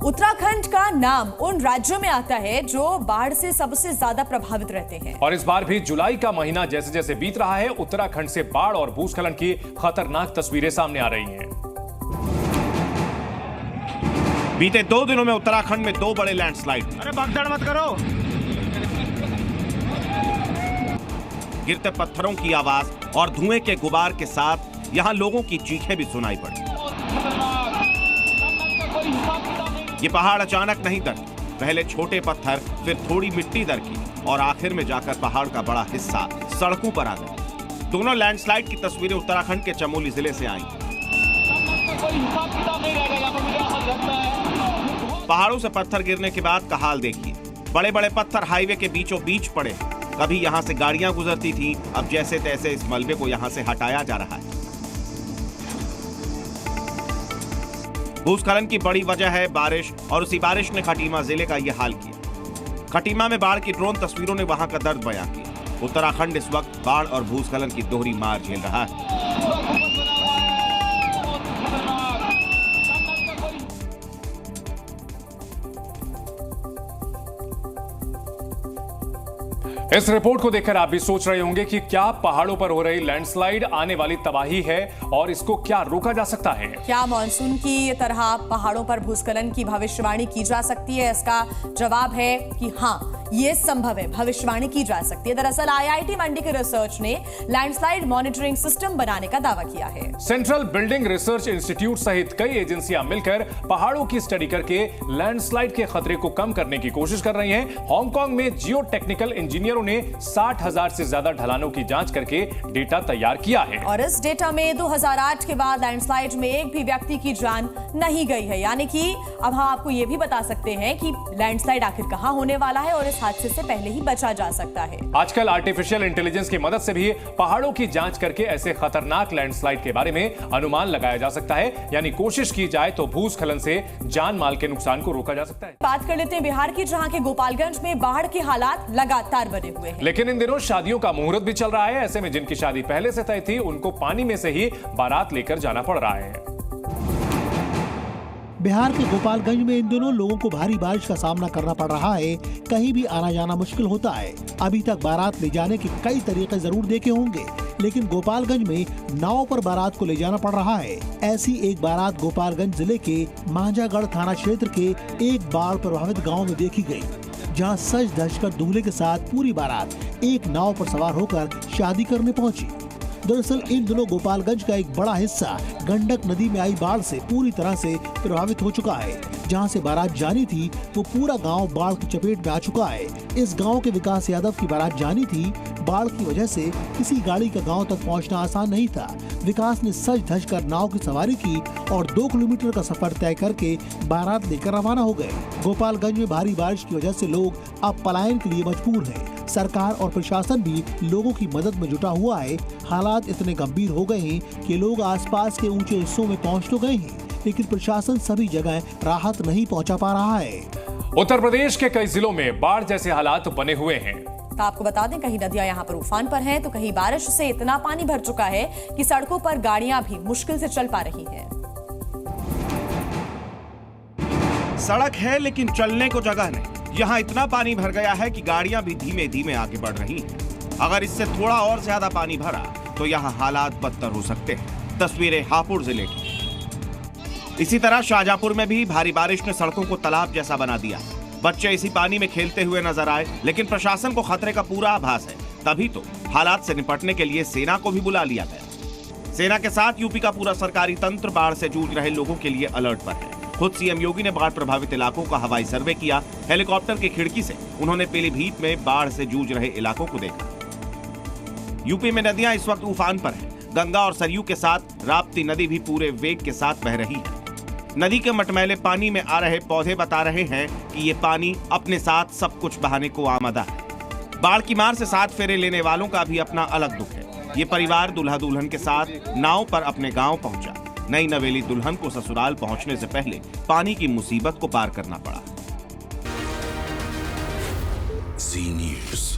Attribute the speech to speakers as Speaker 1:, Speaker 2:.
Speaker 1: उत्तराखंड का नाम उन राज्यों में आता है जो बाढ़ से सबसे ज्यादा प्रभावित रहते हैं।
Speaker 2: और इस बार भी जुलाई का महीना जैसे जैसे बीत रहा है, उत्तराखंड से बाढ़ और भूस्खलन की खतरनाक तस्वीरें सामने आ रही हैं।
Speaker 3: बीते 2 दिनों में उत्तराखंड में 2 बड़े लैंडस्लाइड।
Speaker 4: अरे भगदड़ मत करो।
Speaker 3: गिरते पत्थरों की आवाज और धुएं के गुबार के साथ यहां लोगों की चीखें भी सुनाई पड़ी। ये पहाड़ अचानक नहीं दरकी, पहले छोटे पत्थर, फिर थोड़ी मिट्टी दरकी और आखिर में जाकर पहाड़ का बड़ा हिस्सा सड़कों पर आ गया। दोनों लैंडस्लाइड की तस्वीरें उत्तराखंड के चमोली जिले से आई। पहाड़ों से पत्थर गिरने के बाद का हाल देखिए। बड़े बड़े पत्थर हाईवे के बीचों बीच पड़े। कभी यहां से गाड़ियां गुजरती थी, अब जैसे तैसे इस मलबे को यहां से हटाया जा रहा है। भूस्खलन की बड़ी वजह है बारिश, और उसी बारिश ने खटीमा जिले का यह हाल किया। खटीमा में बाढ़ की ड्रोन तस्वीरों ने वहां का दर्द बयां किया। उत्तराखंड इस वक्त बाढ़ और भूस्खलन की दोहरी मार झेल रहा है।
Speaker 2: इस रिपोर्ट को देखकर आप भी सोच रहे होंगे कि क्या पहाड़ों पर हो रही लैंडस्लाइड आने वाली तबाही है और इसको क्या रोका जा सकता है? क्या
Speaker 1: मानसून की तरह पहाड़ों पर भूस्खलन की भविष्यवाणी की जा सकती है? इसका जवाब है कि हाँ, ये संभव है, भविष्यवाणी की जा सकती है। दरअसल आईआईटी मंडी के रिसर्च ने लैंडस्लाइड मॉनिटरिंग सिस्टम बनाने का दावा किया है।
Speaker 2: सेंट्रल बिल्डिंग रिसर्च इंस्टीट्यूट सहित कई एजेंसियां मिलकर पहाड़ों की स्टडी करके लैंडस्लाइड के खतरे को कम करने की कोशिश कर रही हैं। हांगकांग में जियो टेक्निकल इंजीनियरों ने 60,000 से ज्यादा ढलानों की जांच करके डेटा तैयार किया है।
Speaker 1: और इस डेटा में 2008 के बाद लैंडस्लाइड में एक भी व्यक्ति की जान नहीं गई है। यानी कि अब हम आपको यह भी बता सकते हैं कि लैंडस्लाइड आखिर कहां होने वाला है और इस हादसे से पहले ही बचा जा सकता है।
Speaker 2: आजकल आर्टिफिशियल इंटेलिजेंस की मदद से भी पहाड़ों की जांच करके ऐसे खतरनाक लैंडस्लाइड के बारे में अनुमान लगाया जा सकता है। यानी कोशिश की जाए तो भूस्खलन से जान माल के नुकसान को रोका जा सकता है।
Speaker 1: बात कर लेते हैं बिहार की, जहां के गोपालगंज में बाढ़ के हालात लगातार बने हुए हैं।
Speaker 2: लेकिन इन दिनों शादियों का मुहूर्त भी चल रहा है। ऐसे में जिनकी शादी पहले से तय थी, उनको पानी में से ही बारात लेकर जाना पड़ रहा है।
Speaker 5: बिहार के गोपालगंज में इन दिनों लोगों को भारी बारिश का सामना करना पड़ रहा है। कहीं भी आना जाना मुश्किल होता है। अभी तक बारात ले जाने के कई तरीके जरूर देखे होंगे, लेकिन गोपालगंज में नाव पर बारात को ले जाना पड़ रहा है। ऐसी एक बारात गोपालगंज जिले के मांझागढ़ थाना क्षेत्र के एक बाढ़ प्रभावित गाँव में देखी गयी, जहाँ सज धज कर दूल्हे के साथ पूरी बारात एक नाव पर सवार होकर शादी करने पहुंची। दरअसल इन दिनों गोपालगंज का एक बड़ा हिस्सा गंडक नदी में आई बाढ़ से पूरी तरह से प्रभावित हो चुका है। जहां से बारात जानी थी वो पूरा गांव बाढ़ की चपेट में आ चुका है। इस गांव के विकास यादव की बारात जानी थी। बाढ़ की वजह से किसी गाड़ी का गांव तक पहुंचना आसान नहीं था। विकास ने सज धज कर नाव की सवारी की और 2 किलोमीटर का सफर तय करके बारात लेकर रवाना हो गए। गोपालगंज में भारी बारिश की वजह से लोग अब पलायन के लिए मजबूर हैं। सरकार और प्रशासन भी लोगों की मदद में जुटा हुआ है। हालात इतने गंभीर हो गए हैं कि लोग आसपास के ऊंचे हिस्सों में पहुंच तो गए हैं, लेकिन प्रशासन सभी जगह राहत नहीं पहुंचा पा रहा है।
Speaker 2: उत्तर प्रदेश के कई जिलों में बाढ़ जैसे हालात बने हुए हैं।
Speaker 1: तो आपको बता दें, कहीं नदियां यहाँ पर उफान पर हैं, तो कहीं बारिश से इतना पानी भर चुका है कि सड़कों पर गाड़ियां भी मुश्किल से चल पा रही हैं।
Speaker 3: सड़क है लेकिन चलने को जगह नहीं। यहाँ इतना पानी भर गया है कि गाड़ियां भी धीमे धीमे आगे बढ़ रही हैं। अगर इससे थोड़ा और ज्यादा पानी भरा तो यहाँ हालात बदतर हो सकते हैं। तस्वीरें हापुड़ जिले की। इसी तरह शाहजहांपुर में भी भारी बारिश ने सड़कों को तालाब जैसा बना दिया। बच्चे इसी पानी में खेलते हुए नजर आए, लेकिन प्रशासन को खतरे का पूरा आभास है। तभी तो हालात से निपटने के लिए सेना को भी बुला लिया गया। सेना के साथ यूपी का पूरा सरकारी तंत्र बाढ़ से जूझ रहे लोगों के लिए अलर्ट पर है। खुद सीएम योगी ने बाढ़ प्रभावित इलाकों का हवाई सर्वे किया। हेलीकॉप्टर की खिड़की से उन्होंने पीलीभीत में बाढ़ से जूझ रहे इलाकों को देखा। यूपी में नदियां इस वक्त उफान पर हैं। गंगा और सरयू के साथ राप्ती नदी भी पूरे वेग के साथ बह रही है। नदी के मटमैले पानी में आ रहे पौधे बता रहे हैं कि ये पानी अपने साथ सब कुछ बहाने को आमादा है। बाढ़ की मार से 7 फेरे लेने वालों का भी अपना अलग दुख है। ये परिवार दूल्हा दुल्हन के साथ नाव पर अपने गांव पहुंचा। नई नवेली दुल्हन को ससुराल पहुंचने से पहले पानी की मुसीबत को पार करना पड़ा।
Speaker 6: जी न्यूज़।